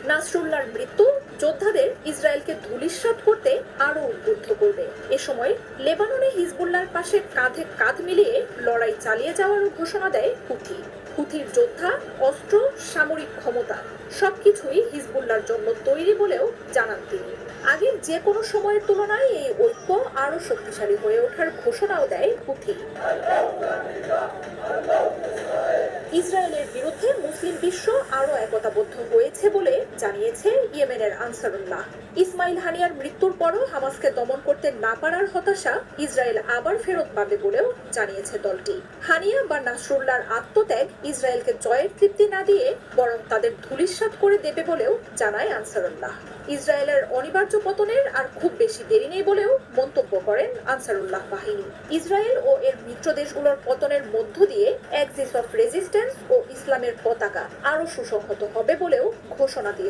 নাসরুল্লাহর মৃত্যু যোদ্ধাদের ইসরায়েলকে ধূলিসাৎ করতে আরো উদ্বুদ্ধ করবে। এ সময় লেবাননে হিজবুল্লাহর পাশে কাঁধে কাঁধ মিলিয়ে লড়াই চালিয়ে যাওয়ারও ঘোষণা দেয় হুথি। হুথির যোদ্ধা, অস্ত্র, সামরিক ক্ষমতা সবকিছুই হিজবুল্লাহর জন্য তৈরি বলেও জানান তিনি। আগের যে কোনো সময়ের তুলনায় এই ঐক্য আরো শক্তিশালী হয়ে ওঠার ঘোষণাও দেয় হুথি। ইসরায়েলের বিরুদ্ধে মুসলিম বিশ্ব আরো একতাবদ্ধ হয়েছে বলে জানিয়েছে ইয়েমেনের আনসারুল্লাহ। ইসমাইল হানিয়ার মৃত্যুর পরও হামাসকে দমন করতে না পারার হতাশা ইসরায়েল আবার ফেরত পাবে বলেও জানিয়েছে দলটি। হানিয়া বা নাসরুল্লাহর আত্মত্যাগ ইসরায়েলকে জয়ের তৃপ্তি না দিয়ে বরং তাদের ধূলিসাৎ করে দেবে বলেও জানায় আনসারুল্লাহ। ইসরায়েলের অনিবার্য পতনের আর খুব বেশি দেরি নেই বলেও মন্তব্য করেন আনসারুল্লাহ বাহিনী। ইসরায়েল ও এর মিত্র দেশগুলোর পতনের মধ্য দিয়ে অ্যাক্সিস অফ রেজিস্ট্যান্স ও ইসলামের পতাকা আরো সুসংহত হবে বলেও ঘোষণা দিয়ে